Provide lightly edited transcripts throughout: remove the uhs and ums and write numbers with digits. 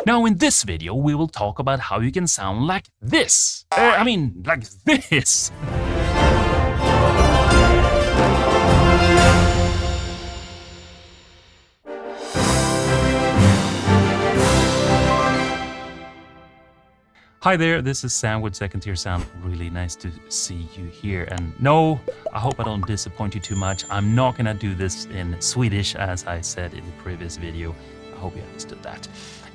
Now in this video we will talk about how you can sound like this. Like this. Hi there, this is Sam with Second Tier Sound. Really nice to see you here. And no, I hope I don't disappoint you too much. I'm not gonna do this in Swedish as I said in the previous video. I hope you understood that.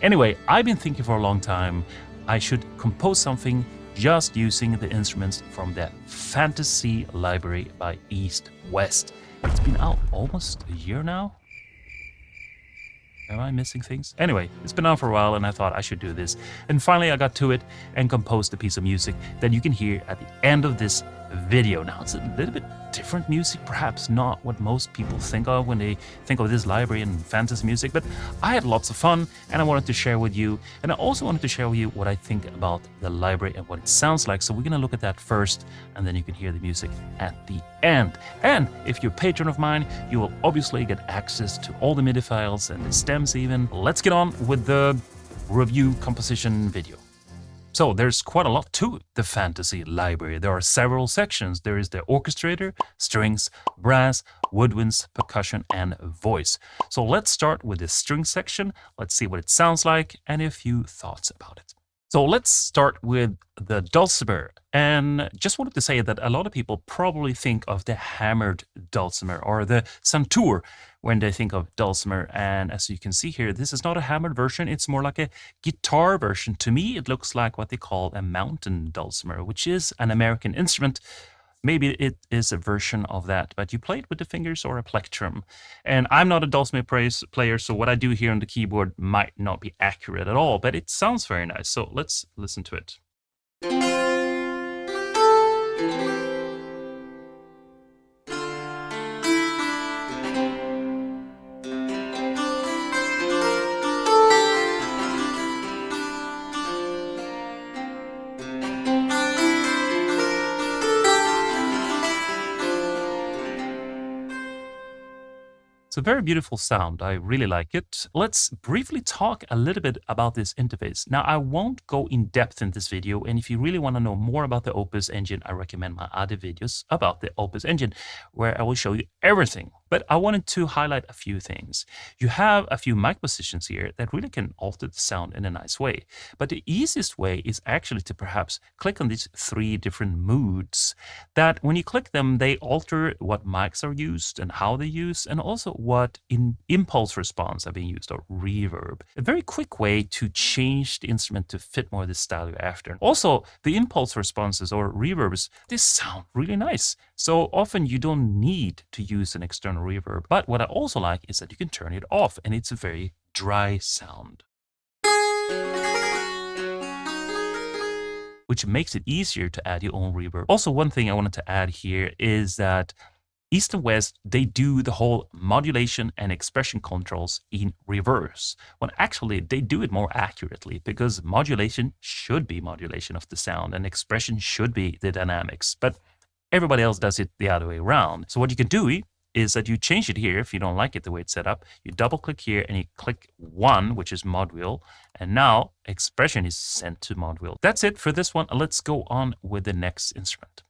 Anyway, I've been thinking for a long time I should compose something just using the instruments from the Fantasy Library by EastWest's. It's been out almost a year now. Am I missing things? Anyway, it's been out for a while and I thought I should do this. And finally I got to it and composed a piece of music that you can hear at the end of this video. Now it's a little bit different music, perhaps not what most people think of when they think of this library and fantasy music, but I had lots of fun and I wanted to share with you. And I also wanted to share with you what I think about the library and what it sounds like. So we're gonna look at that first and then you can hear the music at the end. And if you're a patron of mine, you will obviously get access to all the MIDI files and the stems even. Let's get on with the review composition video. So there's quite a lot to the Fantasy Library. There are several sections. There is the orchestrator, strings, brass, woodwinds, percussion, and voice. So let's start with the string section. Let's see what it sounds like and a few thoughts about it. So let's start with the dulcimer. And just wanted to say that a lot of people probably think of the hammered dulcimer or the santur when they think of dulcimer. And as you can see here, this is not a hammered version. It's more like a guitar version. To me, it looks like what they call a mountain dulcimer, which is an American instrument. Maybe it is a version of that, but you play it with the fingers or a plectrum. And I'm not a dulcimer player, so what I do here on the keyboard might not be accurate at all, but it sounds very nice. So let's listen to it. It's a very beautiful sound. I really like it. Let's briefly talk a little bit about this interface. Now, I won't go in depth in this video, and if you really want to know more about the Opus engine, I recommend my other videos about the Opus engine, where I will show you everything. But I wanted to highlight a few things. You have a few mic positions here that really can alter the sound in a nice way. But the easiest way is actually to perhaps click on these 3 different moods that when you click them, they alter what mics are used and how they're used, and also what impulse response are being used or reverb. A very quick way to change the instrument to fit more of the style you're after. Also, the impulse responses or reverbs, they sound really nice. So often you don't need to use an external reverb. But what I also like is that you can turn it off and it's a very dry sound, which makes it easier to add your own reverb. Also, one thing I wanted to add here is that East and West, they do the whole modulation and expression controls in reverse, when actually they do it more accurately, because modulation should be modulation of the sound and expression should be the dynamics. But everybody else does it the other way around. So what you can do is that you change it here if you don't like it the way it's set up. You double click here and you click 1, which is mod wheel. And now expression is sent to mod wheel. That's it for this one. Let's go on with the next instrument.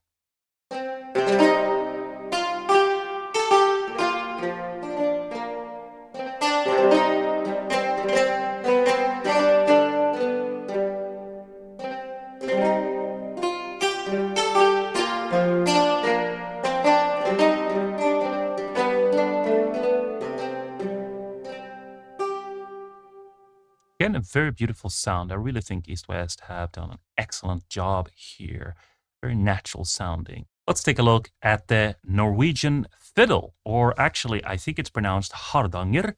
Again, a very beautiful sound. I really think EastWest have done an excellent job here. Very natural sounding. Let's take a look at the Norwegian fiddle, or actually, I think it's pronounced Hardanger.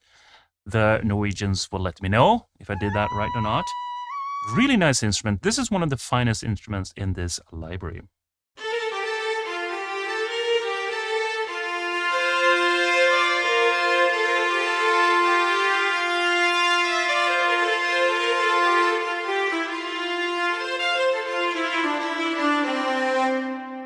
The Norwegians will let me know if I did that right or not. Really nice instrument. This is one of the finest instruments in this library.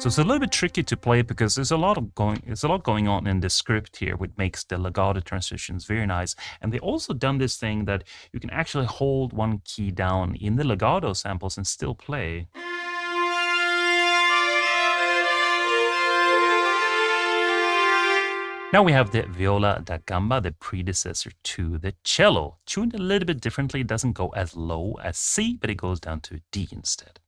So it's a little bit tricky to play because there's a lot going on in the script here, which makes the legato transitions very nice. And they also done this thing that you can actually hold one key down in the legato samples and still play. Now we have the Viola da Gamba, the predecessor to the cello. Tuned a little bit differently, it doesn't go as low as C, but it goes down to D instead.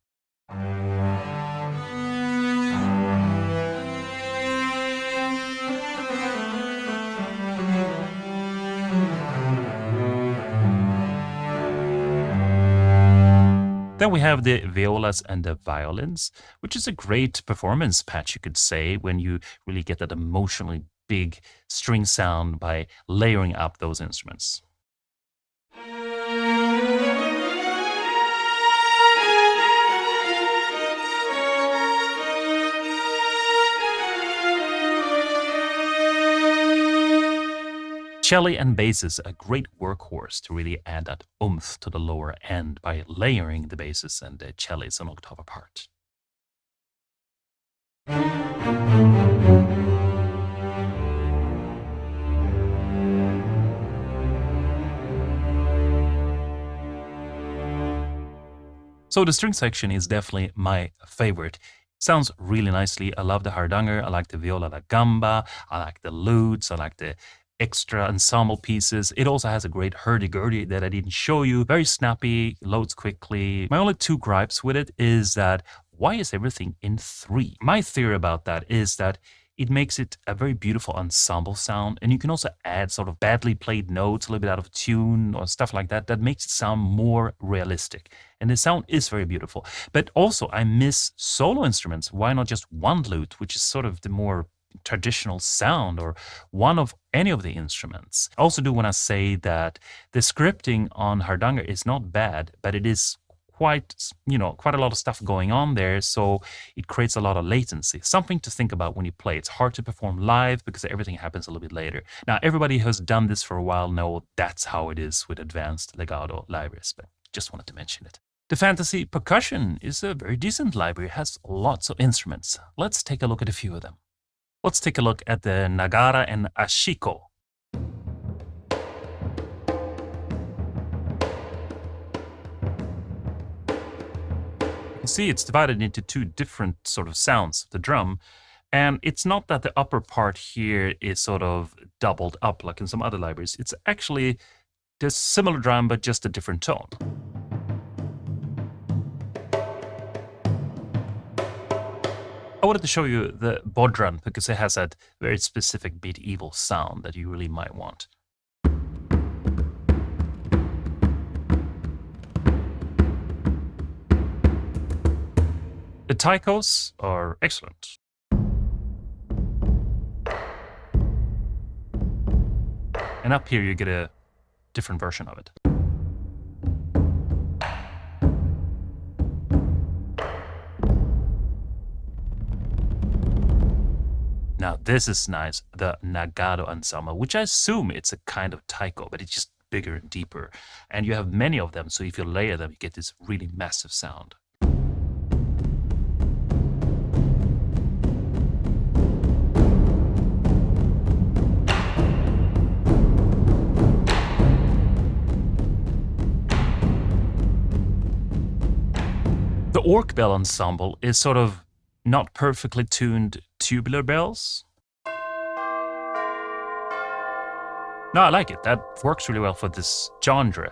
Then we have the violas and the violins, which is a great performance patch, you could say, when you really get that emotionally big string sound by layering up those instruments. Celli and basses, a great workhorse to really add that oomph to the lower end by layering the basses and the cellis an octave apart. So the string section is definitely my favorite. Sounds really nicely. I love the Hardanger, I like the Viola da Gamba, I like the Lutes, I like the extra ensemble pieces. It also has a great hurdy-gurdy that I didn't show you. Very snappy, loads quickly. My only two gripes with it is that why is everything in 3? My theory about that is that it makes it a very beautiful ensemble sound, and you can also add sort of badly played notes, a little bit out of tune or stuff like that. That makes it sound more realistic. And the sound is very beautiful. But also, I miss solo instruments. Why not just one lute, which is sort of the more traditional sound, or one of any of the instruments? I also do want to say that the scripting on Hardanger is not bad, but it is quite a lot of stuff going on there, so it creates a lot of latency. Something to think about when you play. It's hard to perform live because everything happens a little bit later. Now, everybody who has done this for a while know that's how it is with advanced legato libraries, but just wanted to mention it. The Fantasy Percussion is a very decent library. It has lots of instruments. Let's take a look at a few of them. Let's take a look at the Nagara and Ashiko. You see it's divided into two different sort of sounds of the drum, and it's not that the upper part here is sort of doubled up like in some other libraries. It's actually the similar drum but just a different tone. I wanted to show you the Bodhrans because it has that very specific medieval sound that you really might want. The Taikos are excellent. And up here you get a different version of it. Now this is nice, the Nagado Ensemble, which I assume it's a kind of taiko, but it's just bigger and deeper. And you have many of them, so if you layer them, you get this really massive sound. The Orch bell ensemble is sort of not perfectly tuned tubular bells. No, I like it. That works really well for this genre.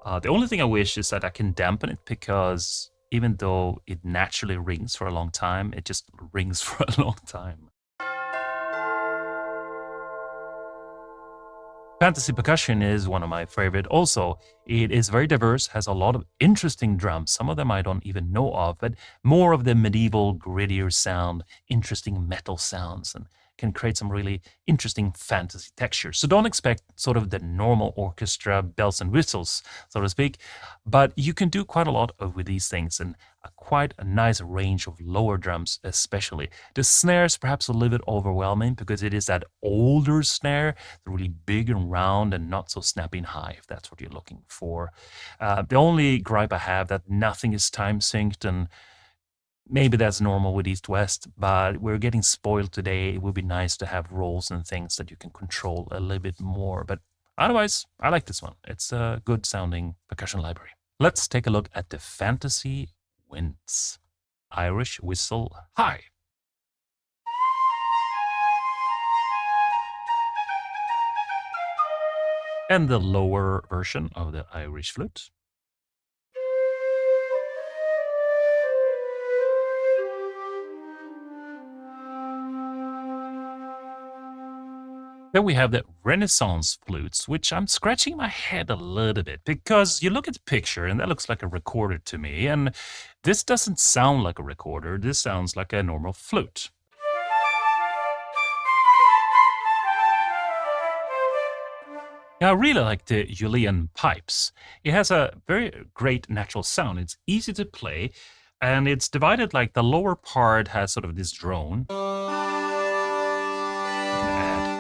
The only thing I wish is that I can dampen it, because even though it naturally rings for a long time, it just rings for a long time. Fantasy Percussion is one of my favorite also. It is very diverse, has a lot of interesting drums. Some of them I don't even know of, but more of the medieval, grittier sound, interesting metal sounds, and can create some really interesting fantasy textures. So don't expect sort of the normal orchestra bells and whistles, so to speak, but you can do quite a lot with these things, and quite a nice range of lower drums especially. The snare is perhaps a little bit overwhelming because it is that older snare, really big and round and not so snappy and high, if that's what you're looking for. The only gripe I have that nothing is time synced, and Maybe that's normal with EastWest, but we're getting spoiled today. It would be nice to have roles and things that you can control a little bit more. But otherwise, I like this one. It's a good sounding percussion library. Let's take a look at the Fantasy Winds. Irish whistle high. And the lower version of the Irish flute. Then we have the Renaissance flutes, which I'm scratching my head a little bit because you look at the picture and that looks like a recorder to me. And this doesn't sound like a recorder. This sounds like a normal flute. Now, I really like the Uilleann Pipes. It has a very great natural sound. It's easy to play and it's divided like the lower part has sort of this drone.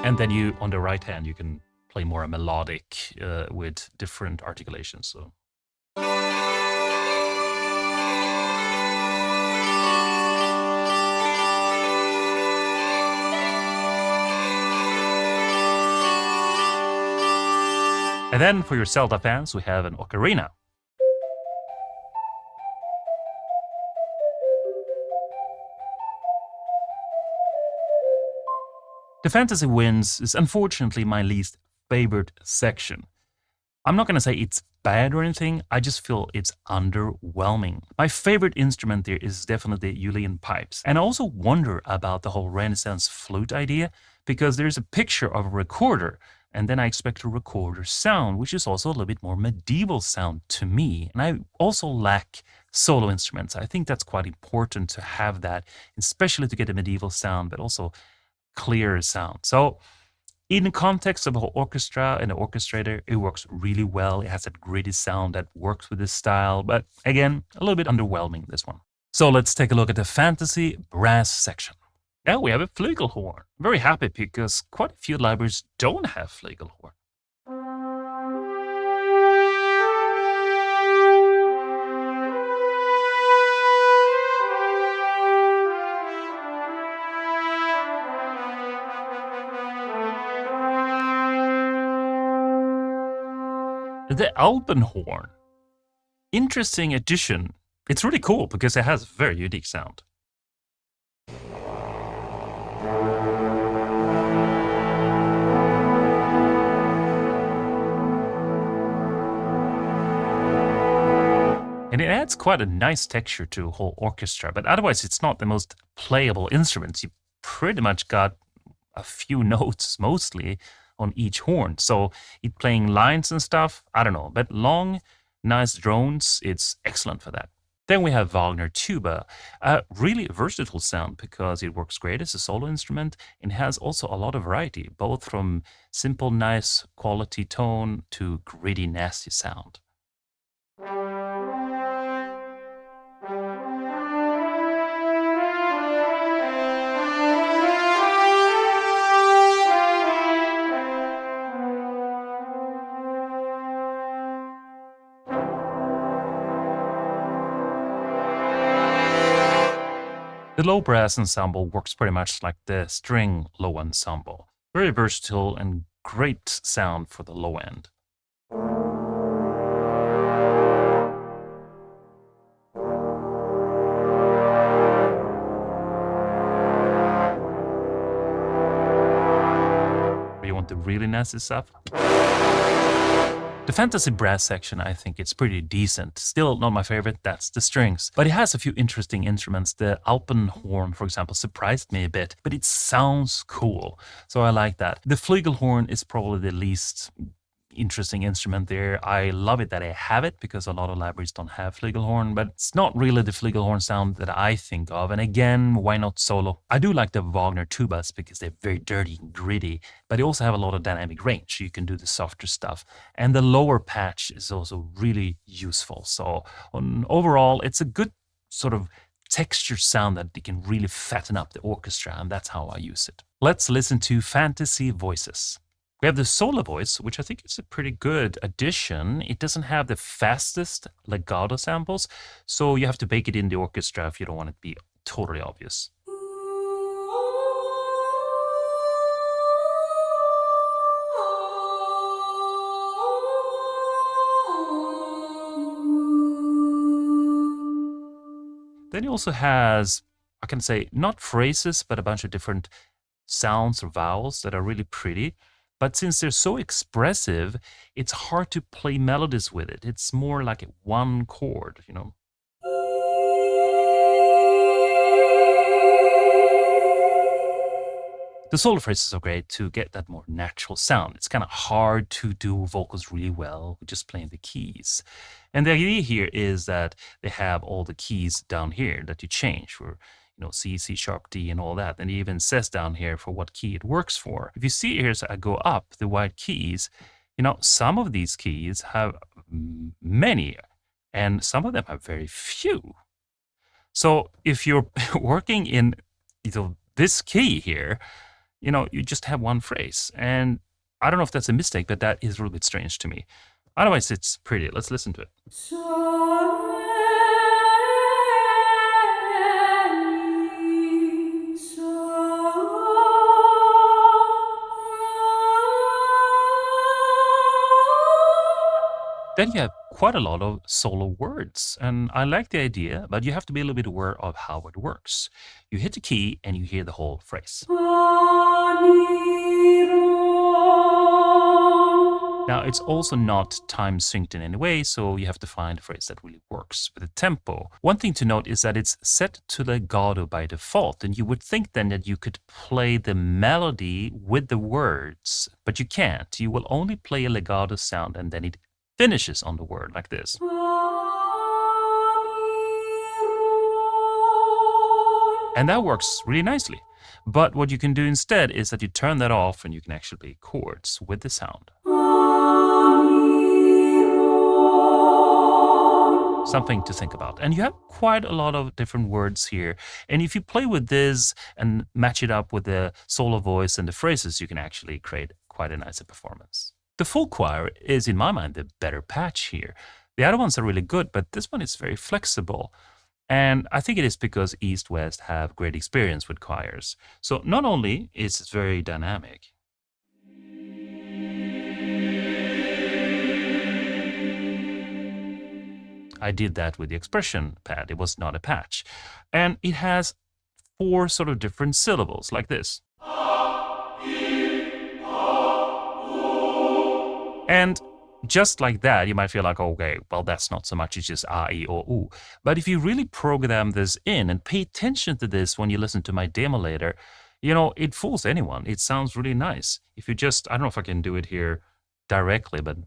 And then you, on the right hand, you can play more melodic with different articulations. So. And then for your Zelda fans, we have an Ocarina. The Fantasy Winds is unfortunately my least favorite section. I'm not going to say it's bad or anything, I just feel it's underwhelming. My favorite instrument there is definitely Uilleann Pipes. And I also wonder about the whole Renaissance flute idea, because there's a picture of a recorder, and then I expect a recorder sound, which is also a little bit more medieval sound to me. And I also lack solo instruments. I think that's quite important to have that, especially to get a medieval sound, but also clear sound. So in the context of a whole orchestra and an orchestrator, it works really well. It has that gritty sound that works with this style, but again, a little bit underwhelming, this one. So let's take a look at the fantasy brass section. Now we have a Flugelhorn. I'm very happy because quite a few libraries don't have Flugelhorn. The AlpenHorn. Interesting addition. It's really cool because it has a very unique sound. And it adds quite a nice texture to a whole orchestra, but otherwise it's not the most playable instrument. You pretty much got a few notes mostly on each horn. So it playing lines and stuff, I don't know. But long, nice drones, it's excellent for that. Then we have WagnerTuba, a really versatile sound because it works great as a solo instrument and has also a lot of variety, both from simple, nice quality tone to gritty, nasty sound. The low brass ensemble works pretty much like the string low ensemble. Very versatile and great sound for the low end. You want the really nasty stuff? The fantasy brass section, I think it's pretty decent. Still not my favorite, that's the strings. But it has a few interesting instruments. The AlpenHorn, for example, surprised me a bit, but it sounds cool. So I like that. The Flugelhorn is probably the least interesting instrument there. I love it that I have it because a lot of libraries don't have Flugelhorn, but it's not really the Flugelhorn sound that I think of. And again, why not solo? I do like the WagnerTubas because they're very dirty and gritty, but they also have a lot of dynamic range. You can do the softer stuff. And the lower patch is also really useful. So overall, it's a good sort of texture sound that you can really fatten up the orchestra, and that's how I use it. Let's listen to Fantasy Voices. We have the solo voice, which I think is a pretty good addition. It doesn't have the fastest legato samples, so you have to bake it in the orchestra if you don't want it to be totally obvious. Then he also has, I can say, not phrases, but a bunch of different sounds or vowels that are really pretty. But since they're so expressive, it's hard to play melodies with it. It's more like one chord, you know. The solo phrases are great to get that more natural sound. It's kind of hard to do vocals really well with just playing the keys. And the idea here is that they have all the keys down here that you change for, you know, C, C sharp, D, and all that. And it even says down here for what key it works for. If you see here as I go up the white keys, you know, some of these keys have many, and some of them have very few. So if you're working in, you know, this key here, you know, you just have one phrase. And I don't know if that's a mistake, but that is a little bit strange to me. Otherwise, it's pretty. Let's listen to it. Then you have quite a lot of solo words, and I like the idea, but you have to be a little bit aware of how it works. You hit the key and you hear the whole phrase. Now, it's also not time synced in any way, so you have to find a phrase that really works with the tempo. One thing to note is that it's set to legato by default, and you would think then that you could play the melody with the words, but you can't. You will only play a legato sound and then it finishes on the word like this. And that works really nicely. But what you can do instead is that you turn that off and you can actually play chords with the sound. Something to think about. And you have quite a lot of different words here. And if you play with this and match it up with the solo voice and the phrases, you can actually create quite a nice performance. The full choir is, in my mind, the better patch here. The other ones are really good, but this one is very flexible. And I think it is because EastWest have great experience with choirs. So not only is it very dynamic, I did that with the expression pad. It was not a patch. And it has 4 sort of different syllables like this. And just like that, you might feel like, okay, well, that's not so much, it's just a, I, o, u. But if you really program this in and pay attention to this when you listen to my demo later, you know, it fools anyone. It sounds really nice. If you just, I don't know if I can do it here directly, but...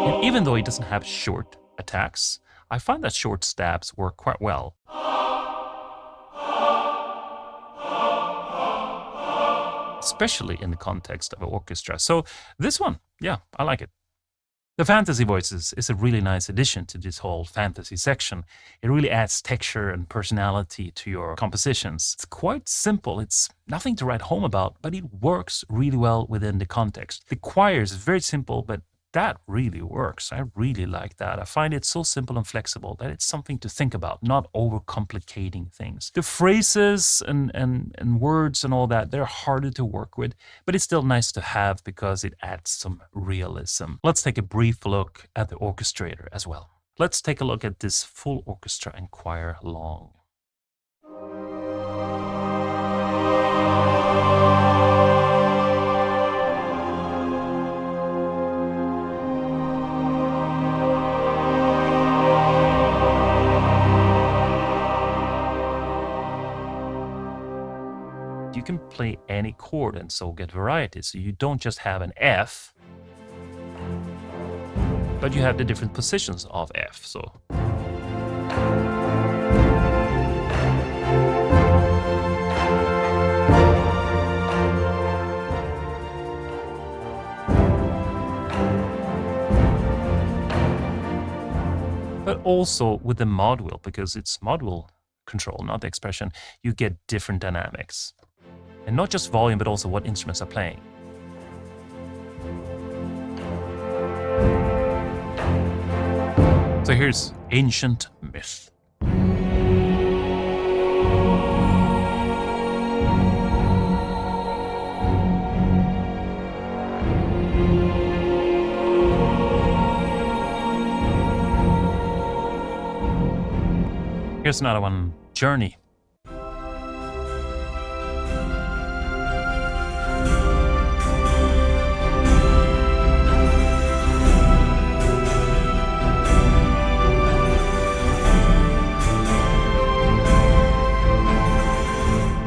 And even though it doesn't have short attacks, I find that short stabs work quite well. Especially in the context of an orchestra. So this one, yeah, I like it. The fantasy voices is a really nice addition to this whole fantasy section. It really adds texture and personality to your compositions. It's quite simple. It's nothing to write home about, but it works really well within the context. The choir is very simple, but that really works. I really like that. I find it so simple and flexible that it's something to think about, not overcomplicating things. The phrases and words and all that, they're harder to work with, but it's still nice to have because it adds some realism. Let's take a brief look at the orchestrator as well. Let's take a look at this full orchestra and choir long. You can play any chord and so get variety. So you don't just have an F, but you have the different positions of F. So but also with the mod wheel, because it's mod wheel control, not the expression, you get different dynamics. And not just volume, but also what instruments are playing. So here's Ancient Myth. Here's another one, Journey.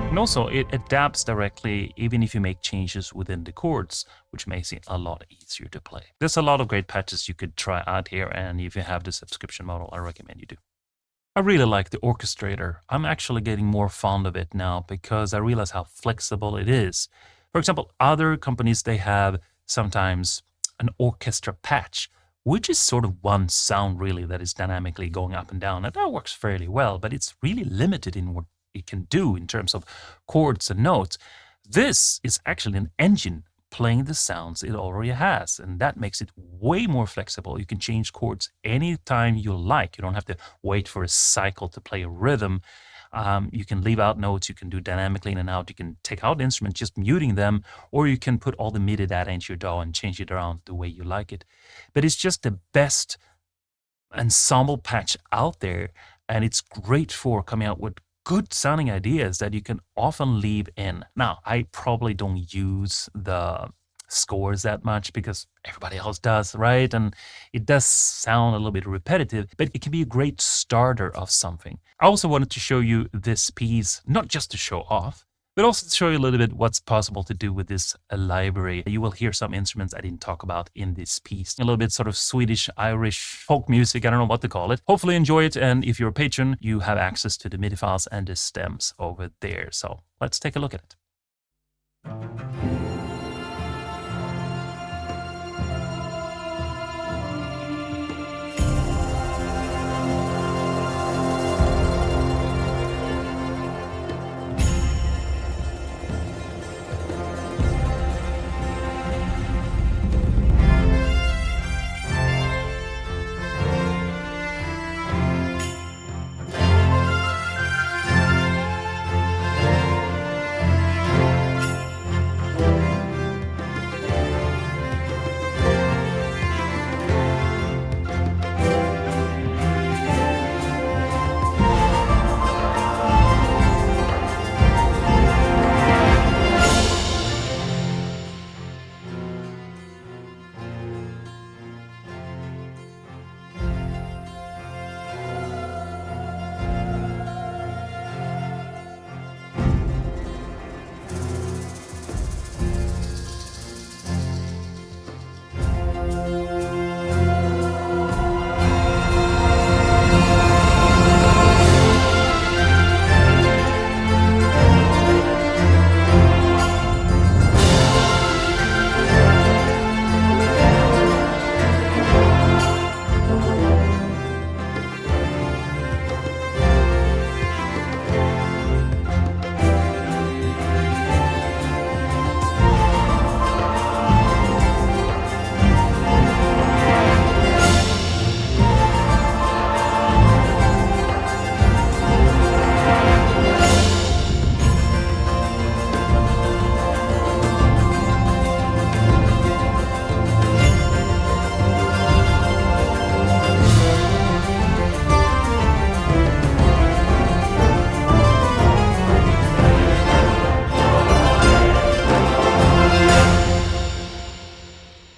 And also, it adapts directly even if you make changes within the chords, which makes it a lot easier to play. There's a lot of great patches you could try out here, and if you have the subscription model, I recommend you do. I really like the Orchestrator. I'm actually getting more fond of it now because I realize how flexible it is. For example, other companies, they have sometimes an orchestra patch, which is sort of one sound really that is dynamically going up and down. And that works fairly well, but it's really limited in what it can do in terms of chords and notes. This is actually an engine playing the sounds it already has, and that makes it way more flexible. You can change chords anytime you like. You don't have to wait for a cycle to play a rhythm. You can leave out notes, you can do dynamically in and out, you can take out instruments just muting them, or you can put all the MIDI data into your DAW and change it around the way you like it. But it's just the best ensemble patch out there, and it's great for coming out with good sounding ideas that you can often leave in. Now, I probably don't use the scores that much because everybody else does, right? And it does sound a little bit repetitive, but it can be a great starter of something. I also wanted to show you this piece, not just to show off, but also to show you a little bit what's possible to do with this library. You will hear some instruments I didn't talk about in this piece. A little bit sort of Swedish, Irish folk music, I don't know what to call it. Hopefully enjoy it, and if you're a patron, you have access to the MIDI files and the stems over there. So let's take a look at it.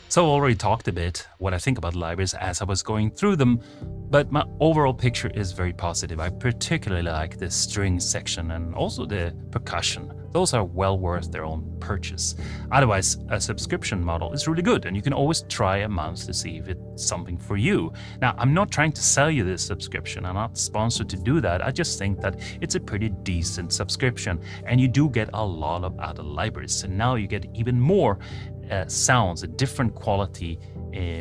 So I already talked a bit what I think about libraries as I was going through them, but my overall picture is very positive. I particularly like the string section and also the percussion. Those are well worth their own purchase. Otherwise, a subscription model is really good, and you can always try a month to see if it's something for you. Now, I'm not trying to sell you this subscription. I'm not sponsored to do that. I just think that it's a pretty decent subscription, and you do get a lot of other libraries. And now you get even more sounds, a different quality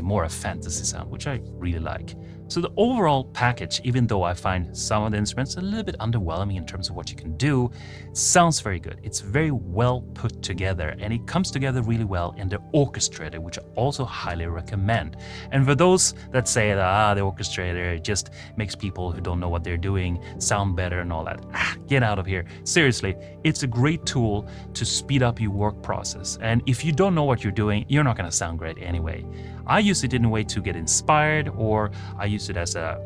more a fantasy sound, which I really like. So the overall package, even though I find some of the instruments a little bit underwhelming in terms of what you can do, sounds very good. It's very well put together, and it comes together really well in the Orchestrator, which I also highly recommend. And for those that say that the Orchestrator just makes people who don't know what they're doing sound better and all that, get out of here. Seriously, it's a great tool to speed up your work process. And if you don't know what you're doing, you're not going to sound great anyway. I use it in a way to get inspired, or I use it as a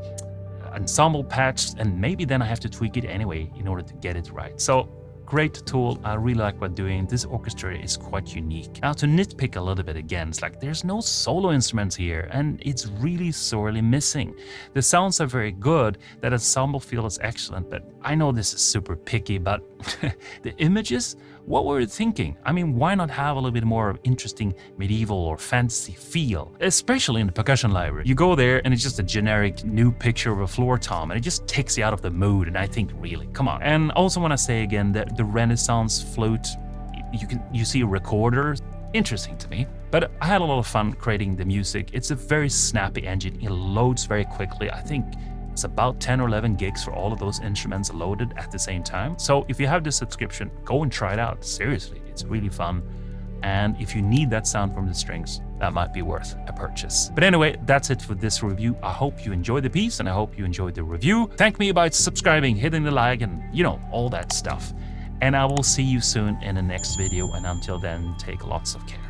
ensemble patch, and maybe then I have to tweak it anyway in order to get it right. So great tool. I really like what doing. This Orchestrator is quite unique. Now to nitpick a little bit again, it's like there's no solo instruments here, and it's really sorely missing. The sounds are very good. That ensemble feel is excellent, but I know this is super picky, but the images, what were you thinking? I mean, why not have a little bit more interesting medieval or fantasy feel? Especially in the percussion library. You go there and it's just a generic new picture of a floor tom, and it just takes you out of the mood, and I think, really, come on. And also want to say again that the Renaissance flute, you see a recorder, interesting to me. But I had a lot of fun creating the music. It's a very snappy engine. It loads very quickly. I think it's about 10 or 11 gigs for all of those instruments loaded at the same time. So if you have the subscription, go and try it out. Seriously, it's really fun. And if you need that sound from the strings, that might be worth a purchase. But anyway, that's it for this review. I hope you enjoyed the piece, and I hope you enjoyed the review. Thank me by subscribing, hitting the like, and all that stuff. And I will see you soon in the next video. And until then, take lots of care.